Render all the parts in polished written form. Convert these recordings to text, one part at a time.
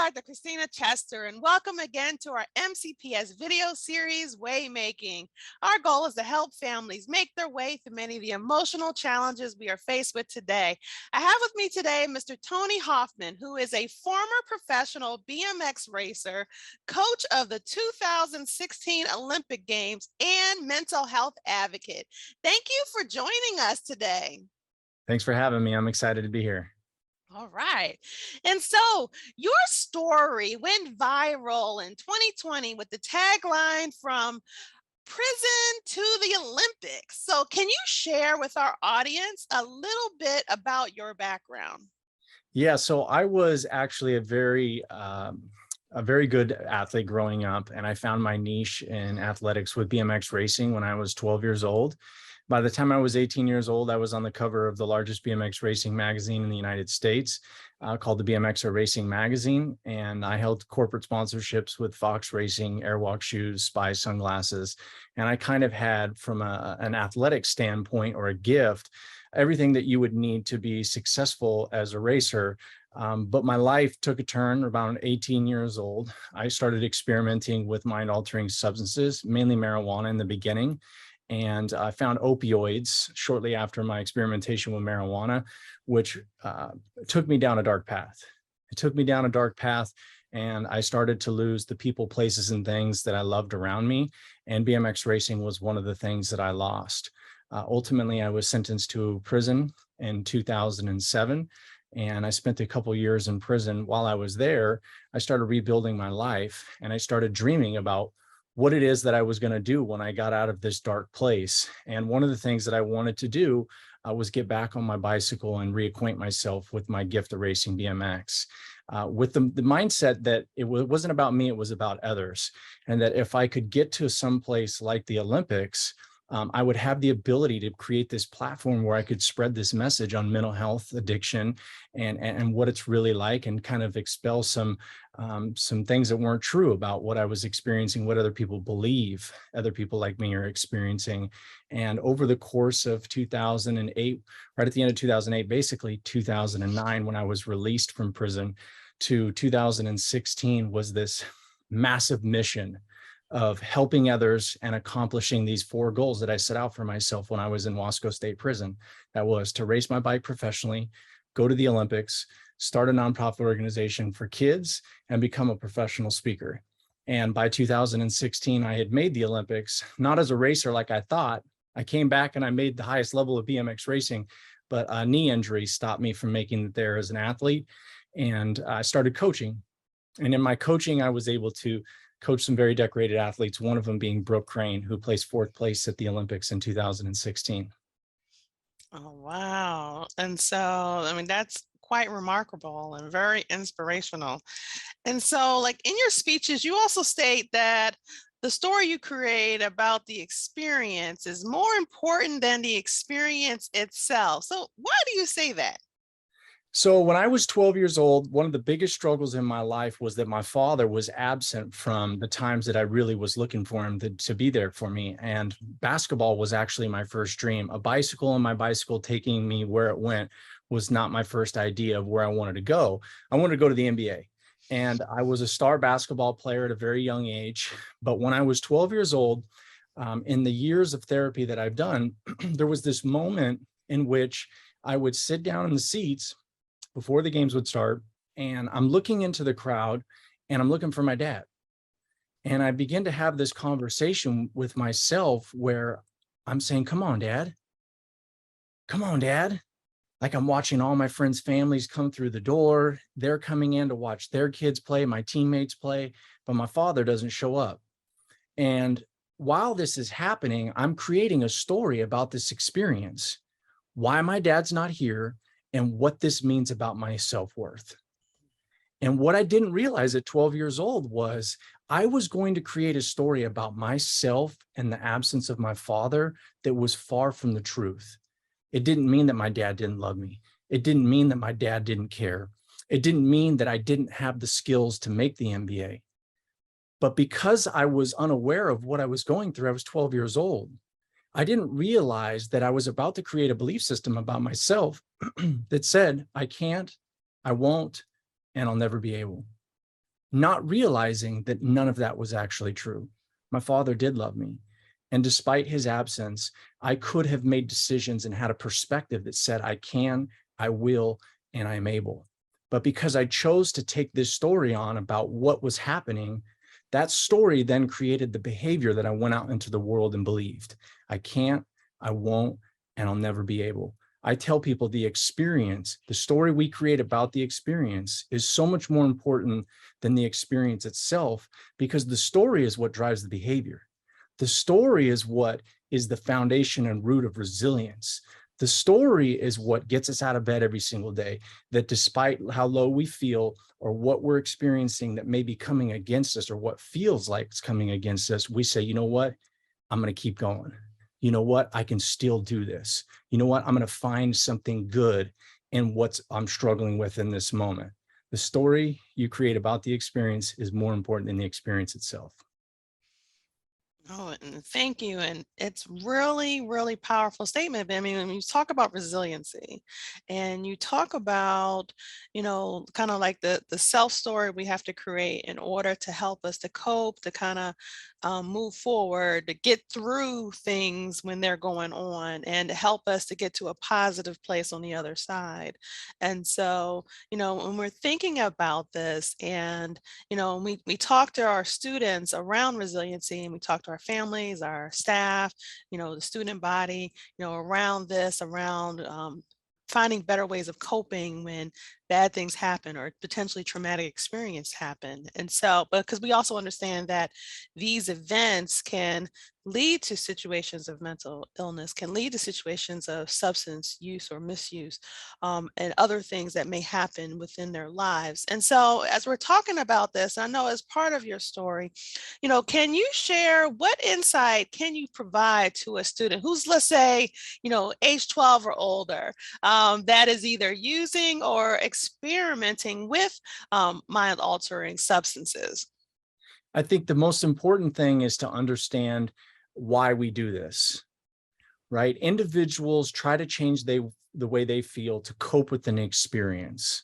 Dr. Christina Chester, and welcome again to our MCPS video series, Waymaking. Our goal is to help families make their way through many of the emotional challenges we are faced with today. I have with me today Mr. Tony Hoffman, who is a former professional BMX racer, coach of the 2016 Olympic Games, and mental health advocate. Thank you for joining us today. Thanks for having me. I'm excited to be here. All right. And so your story went viral in 2020 with the tagline "From Prison to the Olympics." So can you share with our audience a little bit about your background? Yeah, so I was actually a very good athlete growing up, and I found my niche in athletics with BMX racing when I was 12 years old. By the time I was 18 years old, I was on the cover of the largest BMX racing magazine in the United States, called the BMXer Racing Magazine. And I held corporate sponsorships with Fox Racing, Airwalk shoes, Spy sunglasses. And I kind of had, from an athletic standpoint or a gift, everything that you would need to be successful as a racer. But my life took a turn around 18 years old. I started experimenting with mind-altering substances, mainly marijuana in the beginning. And I found opioids shortly after my experimentation with marijuana, which took me down a dark path. It took me down a dark path, and I started to lose the people, places, and things that I loved around me. And BMX racing was one of the things that I lost. Ultimately, I was sentenced to prison in 2007. And I spent a couple years in prison. While I was there, I started rebuilding my life, and I started dreaming about what it is that I was going to do when I got out of this dark place. And one of the things that I wanted to do was get back on my bicycle and reacquaint myself with my gift of racing BMX, with the mindset that it wasn't about me, it was about others. And that if I could get to some place like the Olympics, I would have the ability to create this platform where I could spread this message on mental health, addiction, and what it's really like, and kind of expel some things that weren't true about what I was experiencing, what other people believe other people like me are experiencing. And over the course of 2008, right at the end of 2008, basically 2009, when I was released from prison, to 2016 was this massive mission of helping others and accomplishing these 4 goals that I set out for myself when I was in Wasco State Prison. That was to race my bike professionally, go to the Olympics, start a nonprofit organization for kids, and become a professional speaker. And by 2016, I had made the Olympics, not as a racer like I thought. I came back and I made the highest level of BMX racing, but a knee injury stopped me from making it there as an athlete. And I started coaching. And in my coaching, I was able to coach some very decorated athletes, one of them being Brooke Crane, who placed 4th place at the Olympics in 2016. Oh, wow. And so, I mean, that's quite remarkable and very inspirational. And so, like in your speeches, you also state that the story you create about the experience is more important than the experience itself. So why do you say that? So when I was 12 years old, one of the biggest struggles in my life was that my father was absent from the times that I really was looking for him to be there for me. And basketball was actually my first dream. A bicycle and my bicycle taking me where it went was not my first idea of where I wanted to go. I wanted to go to the NBA. And I was a star basketball player at a very young age. But when I was 12 years old, in the years of therapy that I've done, there was this moment in which I would sit down in the seats before the games would start, and I'm looking into the crowd and I'm looking for my dad. And I begin to have this conversation with myself where I'm saying, come on, Dad. Come on, Dad. Like I'm watching all my friends' families come through the door. They're coming in to watch their kids play, my teammates play, but my father doesn't show up. And while this is happening, I'm creating a story about this experience, why my dad's not here, and what this means about my self-worth. And what I didn't realize at 12 years old was I was going to create a story about myself and the absence of my father that was far from the truth. It didn't mean that my dad didn't love me. It didn't mean that my dad didn't care. It didn't mean that I didn't have the skills to make the NBA. But because I was unaware of what I was going through, I was 12 years old. I didn't realize that I was about to create a belief system about myself that said, I can't, I won't, and I'll never be able. not realizing that none of that was actually true. My father did love me. And despite his absence, I could have made decisions and had a perspective that said, I can, I will, and I am able. But because I chose to take this story on about what was happening, that story then created the behavior that I went out into the world and believed. I can't, I won't, and I'll never be able. I tell people the experience, the story we create about the experience is so much more important than the experience itself, because the story is what drives the behavior. The story is what is the foundation and root of resilience. The story is what gets us out of bed every single day, that despite how low we feel or what we're experiencing that may be coming against us or what feels like it's coming against us, we say, you know what? I'm going to keep going. You know what? I can still do this. You know what? I'm going to find something good in what I'm struggling with in this moment. The story you create about the experience is more important than the experience itself. Oh, and thank you. And it's really, really powerful statement. I mean, when you talk about resiliency and you talk about, kind of like the self story we have to create in order to help us to cope, to kind of move forward, to get through things when they're going on, and to help us to get to a positive place on the other side. And so, when we're thinking about this and we talk to our students around resiliency, and we talk to our families, our staff, the student body, around this, around finding better ways of coping when bad things happen or potentially traumatic experience happen. And so, but because we also understand that these events can lead to situations of mental illness, can lead to situations of substance use or misuse, and other things that may happen within their lives. And so, as we're talking about this, I know as part of your story, can you share what insight can you provide to a student who's, let's say, age 12 or older, that is either using or experimenting with mind altering substances? I think the most important thing is to understand why we do this, right? Individuals try to change the way they feel to cope with an experience.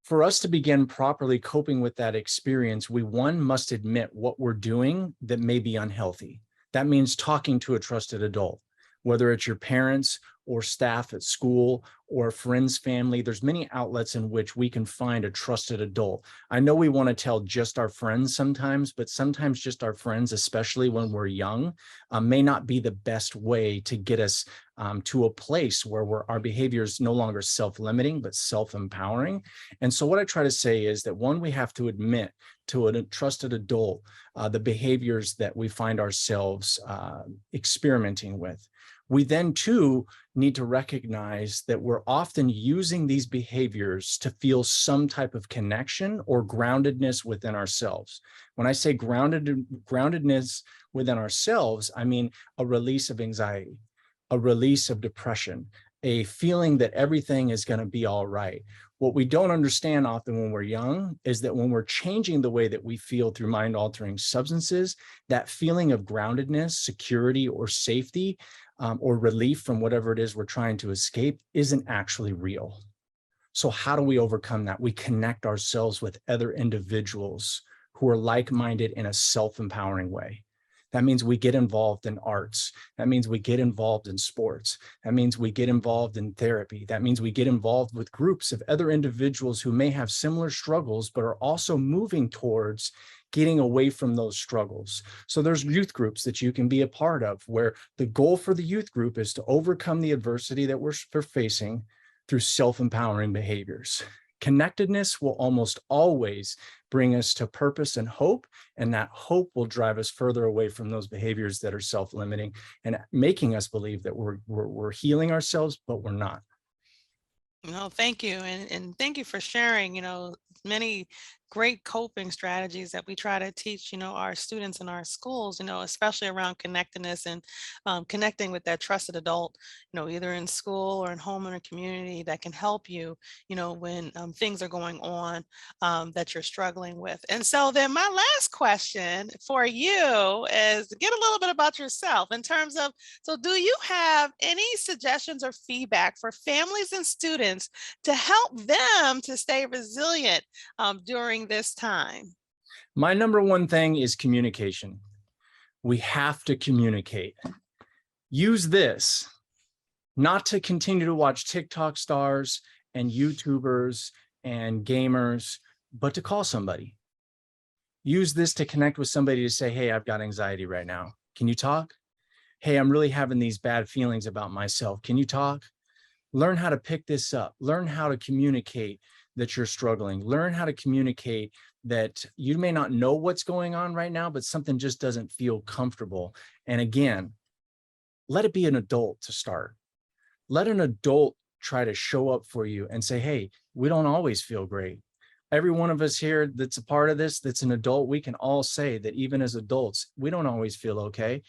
For us to begin properly coping with that experience, we must admit what we're doing that may be unhealthy. That means talking to a trusted adult, whether it's your parents or staff at school or friends, family. There's many outlets in which we can find a trusted adult. I know we want to tell just our friends sometimes, but sometimes just our friends, especially when we're young, may not be the best way to get us to a place where our behavior is no longer self-limiting, but self-empowering. And so what I try to say is that, one, we have to admit to a trusted adult the behaviors that we find ourselves experimenting with. We then, too, need to recognize that we're often using these behaviors to feel some type of connection or groundedness within ourselves. When I say groundedness within ourselves, I mean a release of anxiety, a release of depression, a feeling that everything is going to be all right. What we don't understand often when we're young is that when we're changing the way that we feel through mind-altering substances, that feeling of groundedness, security, or safety, or relief from whatever it is we're trying to escape isn't actually real. So how do we overcome that? We connect ourselves with other individuals who are like-minded in a self-empowering way. That means we get involved in arts. That means we get involved in sports. That means we get involved in therapy. That means we get involved with groups of other individuals who may have similar struggles, but are also moving towards getting away from those struggles. So there's youth groups that you can be a part of, where the goal for the youth group is to overcome the adversity that we're facing through self-empowering behaviors. Connectedness will almost always bring us to purpose and hope, and that hope will drive us further away from those behaviors that are self-limiting and making us believe that we're healing ourselves, but we're not. No, thank you. And thank you for sharing, many great coping strategies that we try to teach, our students in our schools, especially around connectedness and connecting with that trusted adult, either in school or in home or community that can help you, when things are going on that you're struggling with. And so then my last question for you is to get a little bit about yourself in terms of, so do you have any suggestions or feedback for families and students to help them to stay resilient during during this time? My number one thing is communication. We have to communicate. Use this not to continue to watch TikTok stars and YouTubers and gamers, but to call somebody. Use this to connect with somebody to say, hey, I've got anxiety right now. Can you talk? Hey, I'm really having these bad feelings about myself. Can you talk? Learn how to pick this up. Learn how to communicate that you're struggling. Learn how to communicate that you may not know what's going on right now, but something just doesn't feel comfortable. And again, let it be an adult to start. Let an adult try to show up for you and say, hey, we don't always feel great. Every one of us here that's a part of this, that's an adult, we can all say that even as adults, we don't always feel okay.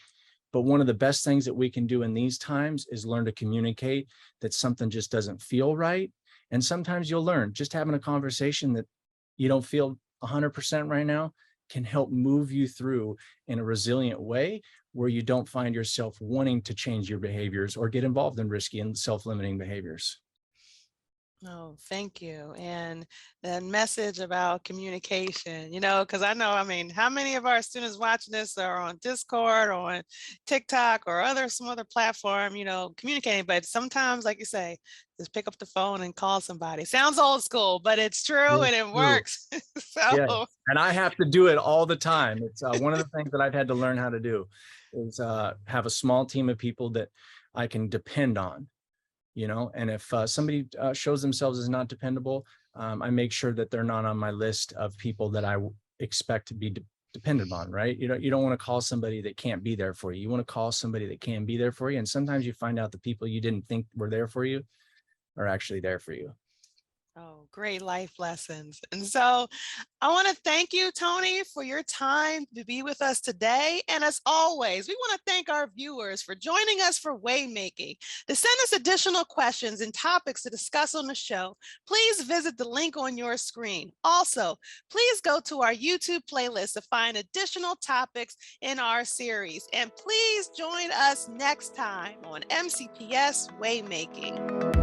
But one of the best things that we can do in these times is learn to communicate that something just doesn't feel right. And sometimes you'll learn just having a conversation that you don't feel 100% right now can help move you through in a resilient way where you don't find yourself wanting to change your behaviors or get involved in risky and self-limiting behaviors. Oh, thank you. And that message about communication, because I mean, how many of our students watching this are on Discord or on TikTok or some other platform, communicating, but sometimes, like you say, just pick up the phone and call somebody. Sounds old school, but it's true and It's it true. works. Yeah, So, and I have to do it all the time. It's one of the things that I've had to learn how to do is have a small team of people that I can depend on. And if somebody shows themselves as not dependable, I make sure that they're not on my list of people that I expect to be dependent on, right? You don't want to call somebody that can't be there for you. You want to call somebody that can be there for you. And sometimes you find out the people you didn't think were there for you are actually there for you. oh, great life lessons. And so I want to thank you, Tony, for your time to be with us today. And as always, we want to thank our viewers for joining us for Waymaking. To send us additional questions and topics to discuss on the show, please visit the link on your screen. Also, please go to our YouTube playlist to find additional topics in our series. And please join us next time on MCPS Waymaking.